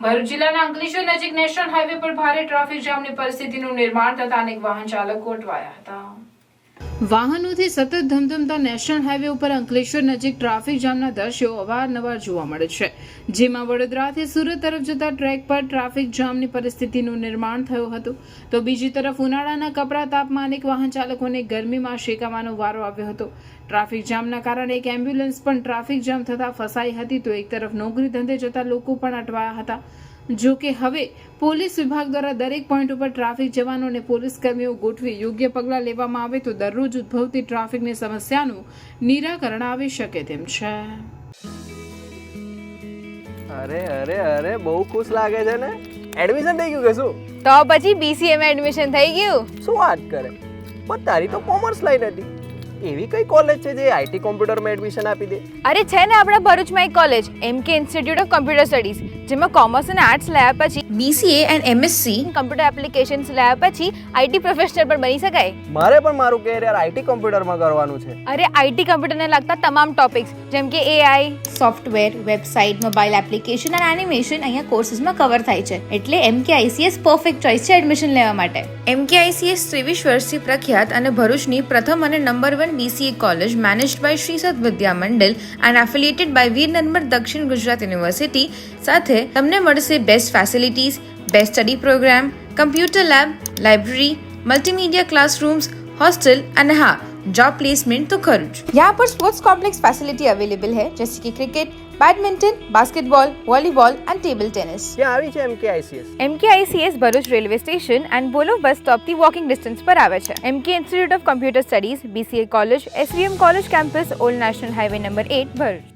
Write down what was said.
ભરૂચ જિલ્લાના અંકલેશ્વર નજીક national highway પર ભારે ટ્રાફિક જામની પરિસ્થિતિનું નિર્માણ થતા અનેક વાહન ચાલકો અટવાયા હતા. વાહનોથી સતત ધમધમતા નેશનલ હાઈવે ઉપર અંકલેશ્વર નજીક ટ્રાફિક જામના દ્રશ્યો અવારનવાર જોવા મળે છે, જેમાં વડોદરાથી સુરત તરફ જતા ટ્રેક પર ટ્રાફિક જામની પરિસ્થિતિનું નિર્માણ થયું હતું, તો બીજી તરફ ઉનાળાના કપરા તાપમાં અનેક વાહન ચાલકોને ગરમીમાં શેકાવાનો વારો આવ્યો હતો. ટ્રાફિક જામના કારણે એક એમ્બ્યુલન્સ પણ ટ્રાફિક જામ થતા ફસાઈ હતી, તો એક તરફ નોકરી ધંધે જતા લોકો પણ અટવાયા હતા. જો કે હવે પોલીસ વિભાગ દ્વારા દરેક પોઈન્ટ ઉપર ટ્રાફિક જવાનો અને પોલીસ કર્મીઓ ગોઠવી યોગ્ય પગલાં લેવામાં આવે તો દરરોજ ઉદ્ભવતી ટ્રાફિકની સમસ્યાનું નિરાકરણ આવી શકે તેમ છે. અરે અરે અરે બહુ ખુશ લાગે છે ને. એડમિશન થઈ ગયું કે શું? તો પછી BCA માં એડમિશન થઈ ગયું. શું વાત કરે? પણ તારી તો કોમર્સ લાઈન હતી. એવી કઈ કોલેજ છે જે આઈટી કોમ્પ્યુટરમાં એડમિશન આપી દે? અરે છે ને આપણા ભરૂચમાં એક college MK institute of computer studies, જેમાં કોમર્સ અને આર્ટ્સ લાયા પછી BCA and MSc computer applications લાયા પછી IT પ્રોફેશનલ પણ બની શકાય. મારે પણ મારું કેરિયર આઈટી કોમ્પ્યુટરમાં કરવાનું છે. અરે IT કમ્પ્યુટરને લગતા તમામ ટોપિક્સ જેમ કે AI, software, website, mobile application અને એનિમેશન અહીંયા કોર્સીસમાં કવર થાય છે. એટલે MK ICS પરફેક્ટ ચોઇસ છે એડમિશન લેવા માટે. MK ICS 23 વર્ષથી પ્રખ્યાત અને ભરૂચની પ્રથમ અને number 1 BCA college managed by Sri Sat Vidya Mandal and affiliated by Veer Narmar Dakshin Gujarat University સાથે તમને મળશે best facilities, best study program, computer lab, library, multimedia classrooms, hostel અને હા जॉब प्लेसमेंट तो खर्च. यहाँ पर स्पोर्ट्स कॉम्प्लेक्स फैसिलिटी अवेलेबल है जैसे कि cricket, badminton, basketball, volleyball and table tennis. ક્યાં આવી છે MK ICS? MK ICS Bharuch railway station and બોલો બસ સ્ટોપથી વોકિંગ ડિસ્ટન્સ પર આવે છે. MK institute of computer studies, BCA college, SVM college campus, old national highway number 8 Bharuch.